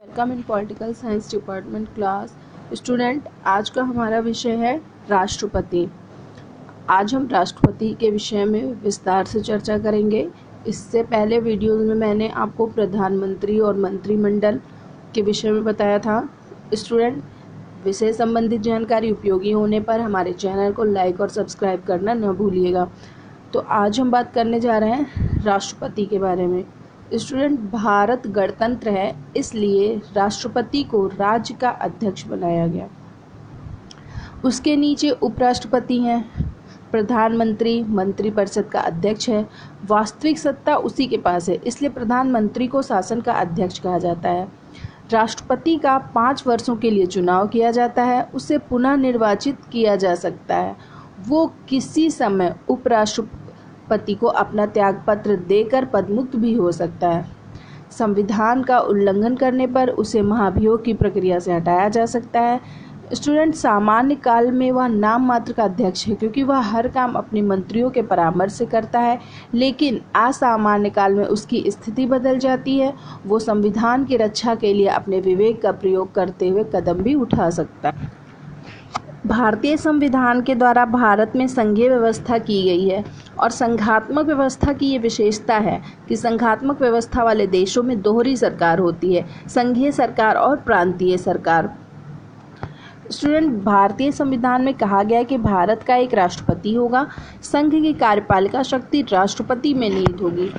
Welcome in political science department class. Student, आज का हमारा विषय है राष्ट्रपति। आज हम राष्ट्रपति के विषय में विस्तार से चर्चा करेंगे। इससे पहले वीडियो में मैंने आपको प्रधानमंत्री और मंत्रिमंडल के विषय में बताया था। स्टूडेंट, विषय संबंधित जानकारी उपयोगी होने पर हमारे चैनल को लाइक और सब्सक्राइब करना न भूलिएगा। तो आज हम बात करने जा रहे हैं राष्ट्रपति के बारे में। स्टूडेंट, भारत गणतंत्र है, इसलिए राष्ट्रपति को राज्य का अध्यक्ष बनाया गया। उसके नीचे उपराष्ट्रपति हैं, प्रधानमंत्री मंत्रिपरिषद का अध्यक्ष है। वास्तविक सत्ता उसी के पास है, इसलिए प्रधानमंत्री को शासन का अध्यक्ष कहा जाता है। राष्ट्रपति का 5 वर्षों के लिए चुनाव किया जाता है, उसे पुनः निर्वाचित किया जा सकता है। वो किसी समय उपराष्ट्रपति को अपना त्यागपत्र देकर पदमुक्त भी हो सकता है। संविधान का उल्लंघन करने पर उसे महाभियोग की प्रक्रिया से हटाया जा सकता है। स्टूडेंट, सामान्य काल में वह नाम मात्र का अध्यक्ष है, क्योंकि वह हर काम अपने मंत्रियों के परामर्श से करता है। लेकिन असामान्य काल में उसकी स्थिति बदल जाती है। वो संविधान की रक्षा के लिए अपने विवेक का प्रयोग करते हुए कदम भी उठा सकता है। भारतीय संविधान के द्वारा भारत में संघीय व्यवस्था की गई है और संघात्मक व्यवस्था की ये विशेषता है कि संघात्मक व्यवस्था वाले देशों में दोहरी सरकार होती है, संघीय सरकार और प्रांतीय सरकार। स्टूडेंट, भारतीय संविधान में कहा गया है कि भारत का एक राष्ट्रपति होगा। संघ की कार्यपालिका शक्ति राष्ट्रपति में निहित होगी।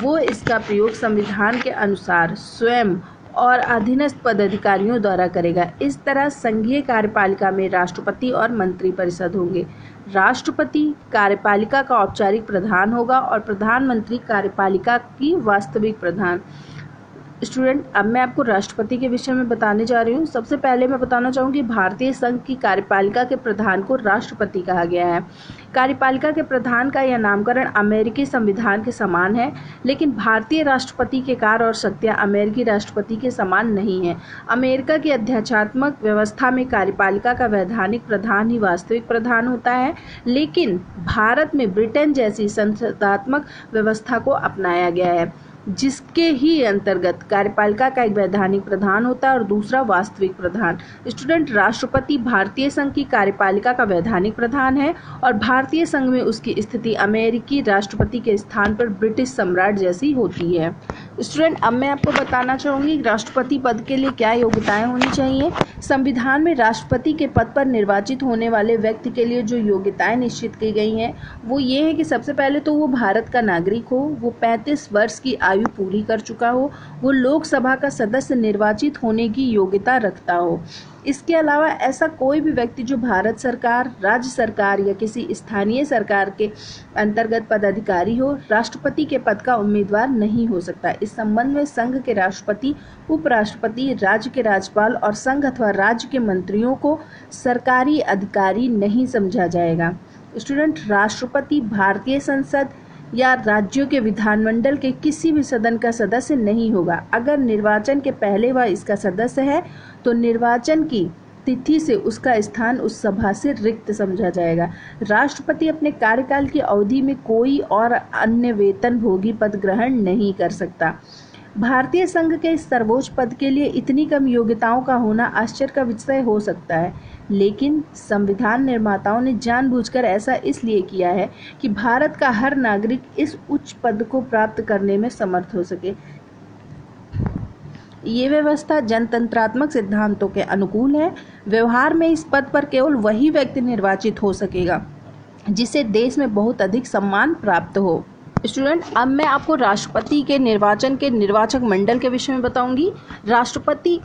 वो इसका प्रयोग संविधान के अनुसार स्वयं और अधीनस्थ पदाधिकारियों द्वारा करेगा। इस तरह संघीय कार्यपालिका में राष्ट्रपति और मंत्रिपरिषद होंगे। राष्ट्रपति कार्यपालिका का औपचारिक प्रधान होगा और प्रधानमंत्री कार्यपालिका की वास्तविक प्रधान। स्टूडेंट, अब मैं आपको राष्ट्रपति के विषय में बताने जा रही हूँ। सबसे पहले मैं बताना चाहूँगी भारतीय संघ की कार्यपालिका के प्रधान को राष्ट्रपति कहा गया है। कार्यपालिका के प्रधान का यह नामकरण अमेरिकी संविधान के समान है, लेकिन भारतीय राष्ट्रपति के कार्य और शक्तियाँ अमेरिकी राष्ट्रपति के समान नहीं है। अमेरिका की अध्यक्षात्मक व्यवस्था में कार्यपालिका का वैधानिक प्रधान ही वास्तविक प्रधान होता है, लेकिन भारत में ब्रिटेन जैसी संसदात्मक व्यवस्था को अपनाया गया है, जिसके ही अंतर्गत कार्यपालिका का एक वैधानिक प्रधान होता है और दूसरा वास्तविक प्रधान। स्टूडेंट, राष्ट्रपति भारतीय संघ की कार्यपालिका का वैधानिक प्रधान है और भारतीय संघ में उसकी स्थिति अमेरिकी राष्ट्रपति के स्थान पर ब्रिटिश सम्राट जैसी होती है। स्टूडेंट, अब मैं आपको बताना चाहूँगी राष्ट्रपति पद के लिए क्या योग्यताएं होनी चाहिए। संविधान में राष्ट्रपति के पद पर निर्वाचित होने वाले व्यक्ति के लिए जो योग्यताएं निश्चित की गई हैं वो ये है कि सबसे पहले तो वो भारत का नागरिक हो, वो 35 वर्ष की आयु पूरी कर चुका हो, वो लोकसभा का सदस्य निर्वाचित होने की योग्यता रखता हो। इसके अलावा ऐसा कोई भी व्यक्ति जो भारत सरकार, राज्य सरकार या किसी स्थानीय सरकार के अंतर्गत पदाधिकारी हो, राष्ट्रपति के पद का उम्मीदवार नहीं हो सकता। इस संबंध में संघ के राष्ट्रपति, उपराष्ट्रपति, राज्य के राज्यपाल और संघ अथवा राज्य के मंत्रियों को सरकारी अधिकारी नहीं समझा जाएगा। स्टूडेंट, राष्ट्रपति भारतीय संसद या राज्यों के विधानमंडल के किसी भी सदन का सदस्य नहीं होगा। अगर निर्वाचन के पहले वह इसका सदस्य है तो निर्वाचन की तिथि से उसका स्थान उस सभा से रिक्त समझा जाएगा। राष्ट्रपति अपने कार्यकाल की अवधि में कोई और अन्य वेतनभोगी पद ग्रहण नहीं कर सकता। भारतीय संघ के इस सर्वोच्च पद के लिए इतनी कम योग्यताओं का होना आश्चर्य का विषय हो सकता है, लेकिन संविधान निर्माताओं ने जानबूझकर ऐसा इसलिए किया है कि भारत का हर नागरिक इस उच्च पद को प्राप्त करने में समर्थ हो सके। ये व्यवस्था जनतंत्रात्मक सिद्धांतों के अनुकूल है। व्यवहार में इस पद पर केवल वही व्यक्ति निर्वाचित हो सकेगा जिसे देश में बहुत अधिक सम्मान प्राप्त हो। स्टूडेंट, अब मैं आपको राष्ट्रपति के निर्वाचन के निर्वाचक मंडल के विषय में बताऊंगी। राष्ट्रपति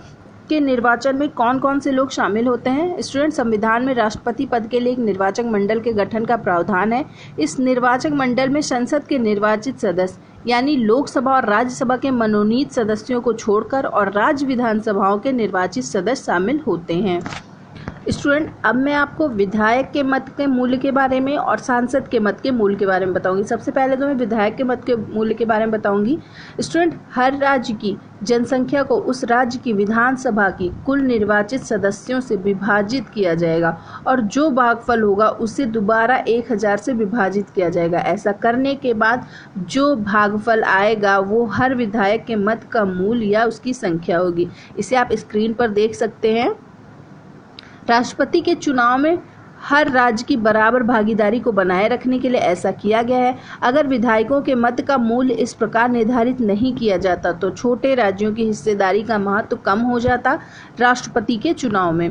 के निर्वाचन में कौन कौन से लोग शामिल होते हैं। स्टूडेंट, संविधान में राष्ट्रपति पद के लिए एक निर्वाचक मंडल के गठन का प्रावधान है। इस निर्वाचक मंडल में संसद के निर्वाचित सदस्य यानी लोकसभा और राज्यसभा के मनोनीत सदस्यों को छोड़कर और राज्य विधानसभाओं के निर्वाचित सदस्य शामिल होते हैं। स्टूडेंट, अब मैं आपको विधायक के मत के मूल्य के बारे में और सांसद के मत के मूल्य के बारे में बताऊंगी। सबसे पहले तो मैं विधायक के मत के मूल्य के बारे में बताऊंगी। स्टूडेंट, हर राज्य की जनसंख्या को उस राज्य की विधानसभा की कुल निर्वाचित सदस्यों से विभाजित किया जाएगा और जो भागफल होगा उसे दोबारा 1000 से विभाजित किया जाएगा। ऐसा करने के बाद जो भागफल आएगा वो हर विधायक के मत का मूल्य या उसकी संख्या होगी। इसे आप स्क्रीन पर देख सकते हैं। राष्ट्रपति के चुनाव में हर राज्य की बराबर भागीदारी को बनाए रखने के लिए ऐसा किया गया है। अगर विधायकों के मत का मूल्य इस प्रकार निर्धारित नहीं किया जाता तो छोटे राज्यों की हिस्सेदारी का महत्व कम हो जाता राष्ट्रपति के चुनाव में।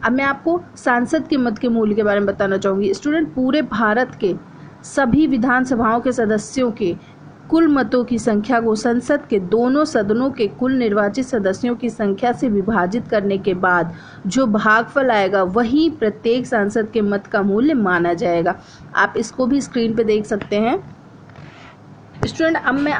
अब मैं आपको सांसद के मत के मूल्य के बारे में बताना चाहूँगी। स्टूडेंट, पूरे भारत के सभी विधानसभाओं के सदस्यों के कुल मतों की संख्या को संसद के दोनों सदनों के कुल निर्वाचित सदस्यों की संख्या से विभाजित करने के बाद जो भागफल आएगा वही प्रत्येक सांसद के मत का मूल्य माना जाएगा। आप इसको भी स्क्रीन पे देख सकते हैं। स्टूडेंट, अब मैं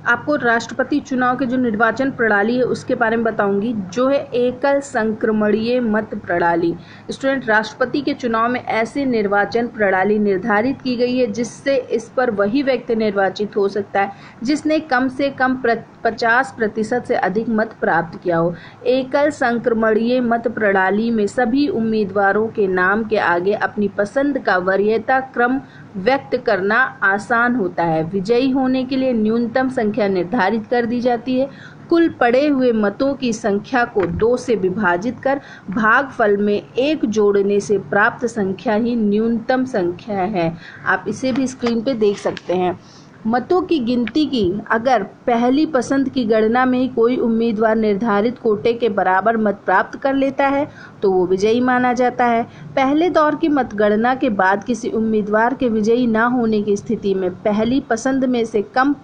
आपको राष्ट्रपति चुनाव के जो निर्वाचन प्रणाली है उसके बारे में बताऊंगी, जो है एकल संक्रमणीय मत प्रणाली। स्टूडेंट, राष्ट्रपति के चुनाव में ऐसे निर्वाचन प्रणाली निर्धारित की गई है जिससे इस पर वही व्यक्ति निर्वाचित हो सकता है जिसने कम से कम 50% से अधिक मत प्राप्त किया हो। एकल संक्रमणीय मत प्रणाली में सभी उम्मीदवारों के नाम के आगे अपनी पसंद का वरीयता क्रम व्यक्त करना आसान होता है। विजयी होने के लिए न्यूनतम संख्या निर्धारित कर दी जाती है। कुल पड़े हुए मतों की संख्या को 2 से विभाजित कर भागफल में 1 जोड़ने से प्राप्त संख्या ही न्यूनतम संख्या है। आप इसे भी स्क्रीन पे देख सकते हैं। मतों की गिनती की अगर पहली पसंद की गणना में ही कोई उम्मीदवार निर्धारित कोटे के बराबर मत प्राप्त कर लेता है तो वो विजयी माना जाता है। पहले दौर की मतगणना के बाद किसी उम्मीदवार के विजयी न होने की स्थिति में पहली पसंद में से कम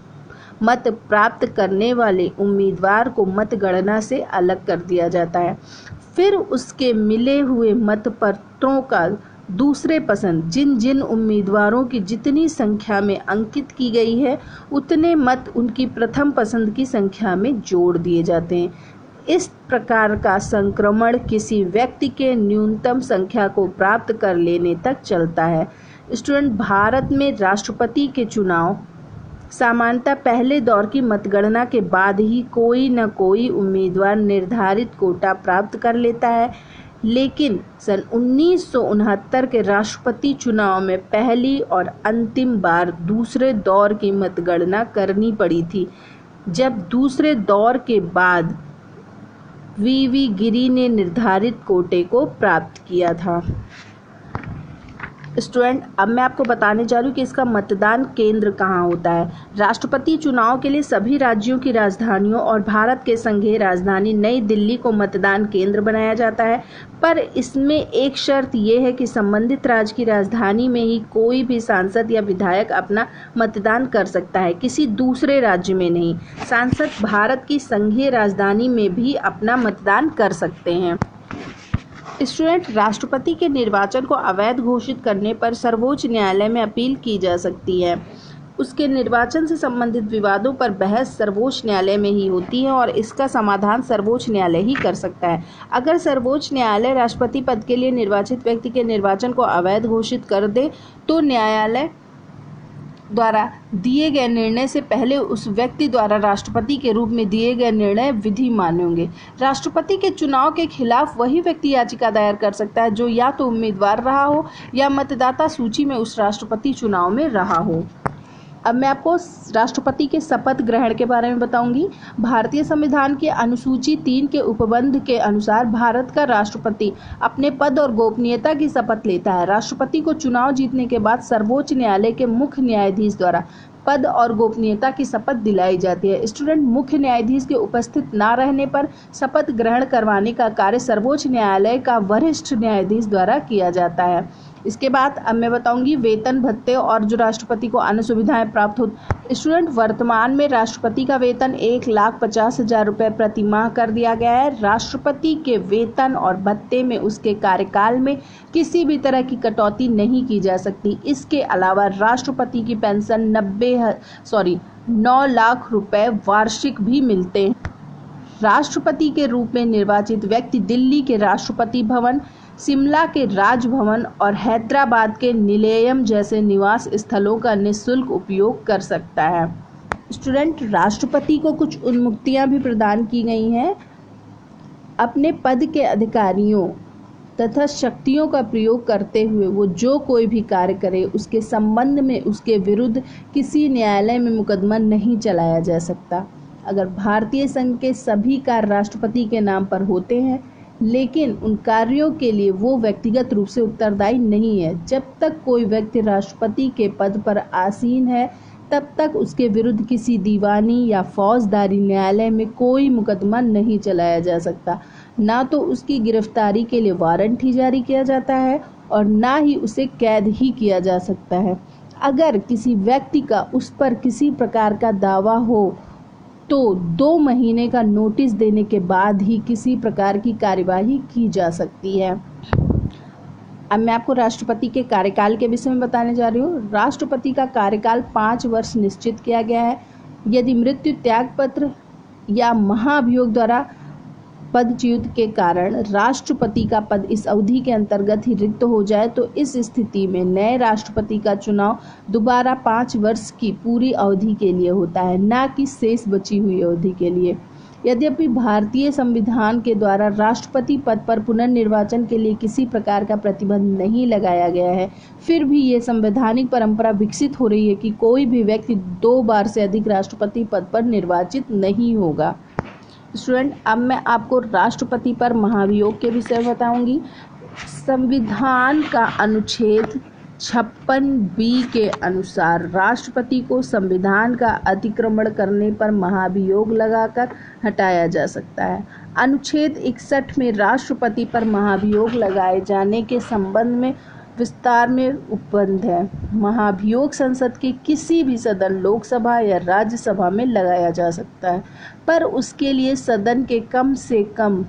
मत प्राप्त करने वाले उम्मीदवार को मतगणना से अलग कर दिया जाता है। फिर उसके मिले हुए मतपत्रों का दूसरे पसंद जिन जिन उम्मीदवारों की जितनी संख्या में अंकित की गई है उतने मत उनकी प्रथम पसंद की संख्या में जोड़ दिए जाते हैं। इस प्रकार का संक्रमण किसी व्यक्ति के न्यूनतम संख्या को प्राप्त कर लेने तक चलता है। स्टूडेंट, भारत में राष्ट्रपति के चुनाव सामान्यतः पहले दौर की मतगणना के बाद ही कोई न कोई उम्मीदवार निर्धारित कोटा प्राप्त कर लेता है, लेकिन सन 1969 के राष्ट्रपति चुनाव में पहली और अंतिम बार दूसरे दौर की मतगणना करनी पड़ी थी, जब दूसरे दौर के बाद वीवी गिरी ने निर्धारित कोटे को प्राप्त किया था। स्टूडेंट, अब मैं आपको बताने जा रही हूँ कि इसका मतदान केंद्र कहाँ होता है। राष्ट्रपति चुनाव के लिए सभी राज्यों की राजधानियों और भारत के संघीय राजधानी नई दिल्ली को मतदान केंद्र बनाया जाता है, पर इसमें एक शर्त यह है कि संबंधित राज्य की राजधानी में ही कोई भी सांसद या विधायक अपना मतदान कर सकता है, किसी दूसरे राज्य में नहीं। सांसद भारत की संघीय राजधानी में भी अपना मतदान कर सकते हैं। स्टूडेंट, राष्ट्रपति के निर्वाचन को अवैध घोषित करने पर सर्वोच्च न्यायालय में अपील की जा सकती है। उसके निर्वाचन से संबंधित विवादों पर बहस सर्वोच्च न्यायालय में ही होती है और इसका समाधान सर्वोच्च न्यायालय ही कर सकता है। अगर सर्वोच्च न्यायालय राष्ट्रपति पद के लिए निर्वाचित व्यक्ति के निर्वाचन को अवैध घोषित कर दे तो न्यायालय द्वारा दिए गए निर्णय से पहले उस व्यक्ति द्वारा राष्ट्रपति के रूप में दिए गए निर्णय विधि मान्य होंगे। राष्ट्रपति के चुनाव के खिलाफ वही व्यक्ति याचिका दायर कर सकता है जो या तो उम्मीदवार रहा हो या मतदाता सूची में उस राष्ट्रपति चुनाव में रहा हो। अब मैं आपको राष्ट्रपति के शपथ ग्रहण के बारे में बताऊंगी। भारतीय संविधान के अनुसूची 3 के उपबंध के अनुसार भारत का राष्ट्रपति अपने पद और गोपनीयता की शपथ लेता है। राष्ट्रपति को चुनाव जीतने के बाद सर्वोच्च न्यायालय के मुख्य न्यायाधीश द्वारा पद और गोपनीयता की शपथ दिलाई जाती है। स्टूडेंट, मुख्य न्यायाधीश के उपस्थित न रहने पर शपथ ग्रहण करवाने का कार्य सर्वोच्च न्यायालय का वरिष्ठ न्यायाधीश द्वारा किया जाता है। इसके बाद अब मैं बताऊंगी वेतन भत्ते और जो राष्ट्रपति को अन्य सुविधाएं प्राप्त हो। स्टूडेंट, वर्तमान में राष्ट्रपति का वेतन 1,50,000 रुपये प्रति माह कर दिया गया है। राष्ट्रपति के वेतन और भत्ते में उसके कार्यकाल में किसी भी तरह की कटौती नहीं की जा सकती। इसके अलावा राष्ट्रपति की पेंशन 9 लाख रुपए वार्षिक भी मिलते हैं। राष्ट्रपति के रूप में निर्वाचित व्यक्ति दिल्ली के राष्ट्रपति भवन, शिमला के राजभवन और हैदराबाद के निलयम जैसे निवास स्थलों का निःशुल्क उपयोग कर सकता है। स्टूडेंट, राष्ट्रपति को कुछ उन्मुक्तियां भी प्रदान की गई हैं। अपने पद के अधिकारियों तथा शक्तियों का प्रयोग करते हुए वो जो कोई भी कार्य करे उसके संबंध में उसके विरुद्ध किसी न्यायालय में मुकदमा नहीं चलाया जा सकता। अगर भारतीय संघ के सभी कार्य राष्ट्रपति के नाम पर होते हैं, लेकिन उन कार्यों के लिए वो व्यक्तिगत रूप से उत्तरदायी नहीं है, जब तक कोई व्यक्ति राष्ट्रपति के पद पर आसीन है तब तक उसके विरुद्ध किसी दीवानी या फौजदारी न्यायालय में कोई मुकदमा नहीं चलाया जा सकता। ना तो उसकी गिरफ्तारी के लिए वारंट ही जारी किया जाता है और ना ही उसे कैद ही किया जा सकता है। अगर किसी व्यक्ति का उस पर किसी प्रकार का दावा हो तो 2 महीने का नोटिस देने के बाद ही किसी प्रकार की कार्यवाही की जा सकती है। अब मैं आपको राष्ट्रपति के कार्यकाल के विषय में बताने जा रही हूँ। राष्ट्रपति का कार्यकाल 5 वर्ष निश्चित किया गया है। यदि मृत्यु, त्यागपत्र या महाभियोग द्वारा पदच्युत के कारण राष्ट्रपति का पद इस अवधि के अंतर्गत ही रिक्त हो जाए तो इस स्थिति में नए राष्ट्रपति का चुनाव दोबारा 5 वर्ष की पूरी अवधि के लिए होता है, ना कि शेष बची हुई अवधि के लिए। यद्यपि भारतीय संविधान के द्वारा राष्ट्रपति पद पर पुनर्निर्वाचन के लिए किसी प्रकार का प्रतिबंध नहीं लगाया गया है, फिर भी ये संवैधानिक परंपरा विकसित हो रही है कि कोई भी व्यक्ति 2 बार से अधिक राष्ट्रपति पद पर निर्वाचित नहीं होगा। स्टूडेंट, अब मैं आपको राष्ट्रपति पर महाभियोग के विषय बताऊंगी। संविधान का अनुच्छेद 56B के अनुसार राष्ट्रपति को संविधान का अतिक्रमण करने पर महाभियोग लगाकर हटाया जा सकता है। अनुच्छेद 61 में राष्ट्रपति पर महाभियोग लगाए जाने के संबंध में विस्तार में उपबंध है। महाभियोग संसद के किसी भी सदन, लोकसभा या राज्यसभा में लगाया जा सकता है, पर उसके लिए सदन के कम से कम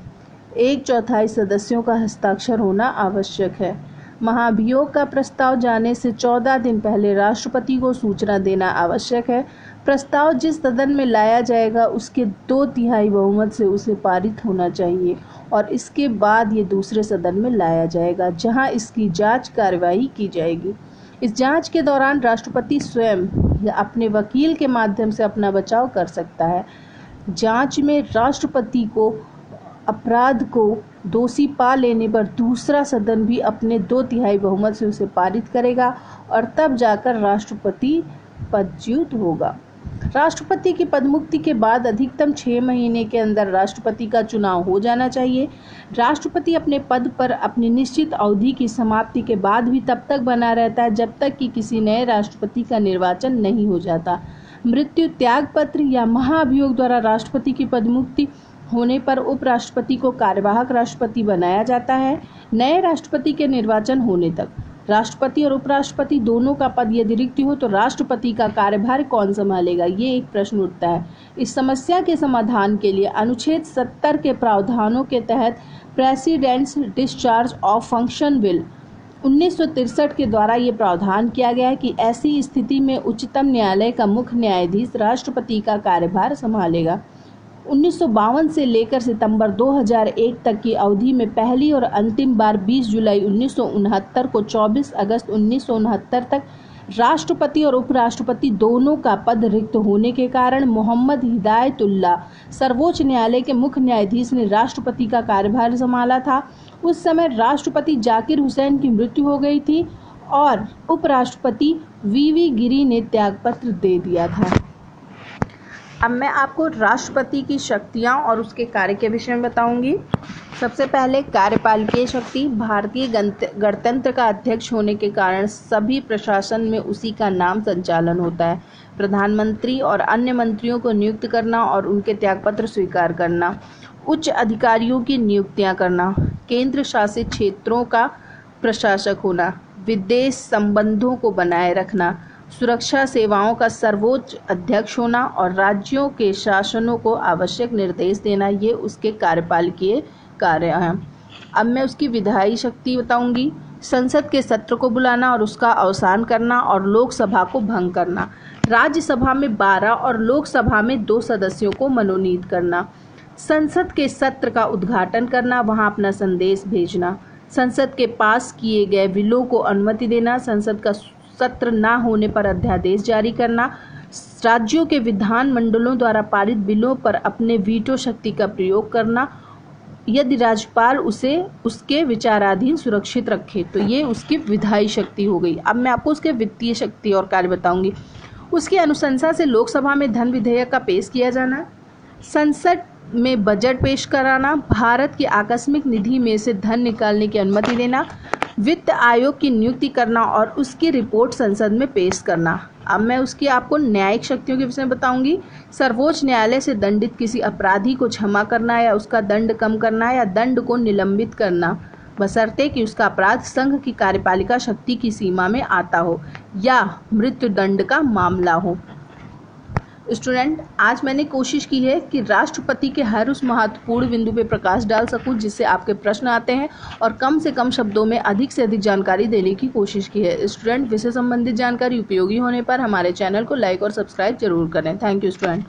1/4 सदस्यों का हस्ताक्षर होना आवश्यक है। महाभियोग का प्रस्ताव जाने से 14 दिन पहले राष्ट्रपति को सूचना देना आवश्यक है। प्रस्ताव जिस सदन में लाया जाएगा उसके 2/3 बहुमत से उसे पारित होना चाहिए और इसके बाद ये दूसरे सदन में लाया जाएगा, जहां इसकी जांच कार्यवाही की जाएगी। इस जांच के दौरान राष्ट्रपति स्वयं या अपने वकील के माध्यम से अपना बचाव कर सकता है। जांच में राष्ट्रपति को अपराध को दोषी पा लेने पर दूसरा सदन भी अपने 2/3 बहुमत से उसे पारित करेगा और तब जाकर राष्ट्रपति पदच्युत होगा। राष्ट्रपति की पदमुक्ति के बाद अधिकतम 6 महीने के अंदर राष्ट्रपति का चुनाव हो जाना चाहिए। राष्ट्रपति अपने पद पर अपनी निश्चित अवधि की समाप्ति के बाद भी तब तक बना रहता है जब तक कि किसी नए राष्ट्रपति का निर्वाचन नहीं हो जाता। मृत्यु, त्यागपत्र या महाभियोग द्वारा राष्ट्रपति की पदमुक्ति होने पर उपराष्ट्रपति को कार्यवाहक राष्ट्रपति बनाया जाता है। नए राष्ट्रपति के निर्वाचन होने तक राष्ट्रपति और उपराष्ट्रपति दोनों का पद यदि रिक्त हो तो राष्ट्रपति का कार्यभार कौन संभालेगा, ये एक प्रश्न उठता है। इस समस्या के समाधान के लिए अनुच्छेद 70 के प्रावधानों के तहत presidents discharge of function bill 1963 के द्वारा ये प्रावधान किया गया है कि ऐसी स्थिति में उच्चतम न्यायालय का मुख्य न्यायाधीश राष्ट्रपति का कार्यभार संभालेगा। 1952 से लेकर सितंबर 2001 तक की अवधि में पहली और अंतिम बार 20 जुलाई 1969 को 24 अगस्त 1969 तक राष्ट्रपति और उपराष्ट्रपति दोनों का पद रिक्त होने के कारण मोहम्मद हिदायतुल्लाह सर्वोच्च न्यायालय के मुख्य न्यायाधीश ने राष्ट्रपति का कार्यभार संभाला था। उस समय राष्ट्रपति जाकिर हुसैन की मृत्यु हो गई थी और उपराष्ट्रपति वीवी गिरी ने त्यागपत्र दे दिया था। अब मैं आपको राष्ट्रपति की शक्तियां और उसके कार्य के विषय में बताऊंगी। सबसे पहले कार्यपालकीय शक्ति। भारतीय गणतंत्र का अध्यक्ष होने के कारण सभी प्रशासन में उसी का नाम संचालन होता है। प्रधानमंत्री और अन्य मंत्रियों को नियुक्त करना और उनके त्यागपत्र स्वीकार करना, उच्च अधिकारियों की नियुक्तियां करना, केंद्र शासित क्षेत्रों का प्रशासक होना, विदेश संबंधों को बनाए रखना, सुरक्षा सेवाओं का सर्वोच्च अध्यक्ष होना और राज्यों के शासनों को आवश्यक निर्देश देना, ये उसके कार्यपालकीय कार्य हैं। अब मैं उसकी विधायी शक्ति बताऊंगी। संसद के सत्र को बुलाना और उसका अवसान करना और लोकसभा को भंग करना, राज्यसभा में 12 और लोकसभा में 2 सदस्यों को मनोनीत करना, संसद के सत्र का उद्घाटन करना, वहां अपना संदेश भेजना, संसद के पास किए गए बिलों को अनुमति देना, संसद का सत्र न होने पर अध्यादेश जारी करना, राज्यों के विधान मंडलों द्वारा पारित बिलों पर अपने वीटो शक्ति का प्रयोग करना, यदि राज्यपाल उसे उसके विचाराधीन सुरक्षित रखे तो ये उसकी विधायी शक्ति हो गई। अब मैं आपको उसके वित्तीय शक्ति और कार्य बताऊंगी। उसकी अनुशंसा से लोकसभा में धन विधेयक का पेश किया जाना, संसद में बजट पेश कराना, भारत की आकस्मिक निधि में से धन निकालने की अनुमति देना, वित्त आयोग की नियुक्ति करना और उसकी रिपोर्ट संसद में पेश करना। अब मैं उसकी आपको न्यायिक शक्तियों के विषय में बताऊंगी। सर्वोच्च न्यायालय से दंडित किसी अपराधी को क्षमा करना या उसका दंड कम करना या दंड को निलंबित करना, बशर्ते कि उसका अपराध संघ की कार्यपालिका शक्ति की सीमा में आता हो या मृत्यु दंड का मामला हो। स्टूडेंट, आज मैंने कोशिश की है कि राष्ट्रपति के हर उस महत्वपूर्ण बिंदु पे प्रकाश डाल सकूं जिससे आपके प्रश्न आते हैं और कम से कम शब्दों में अधिक से अधिक जानकारी देने की कोशिश की है। स्टूडेंट, विषय संबंधित जानकारी उपयोगी होने पर हमारे चैनल को लाइक और सब्सक्राइब जरूर करें। Thank you student.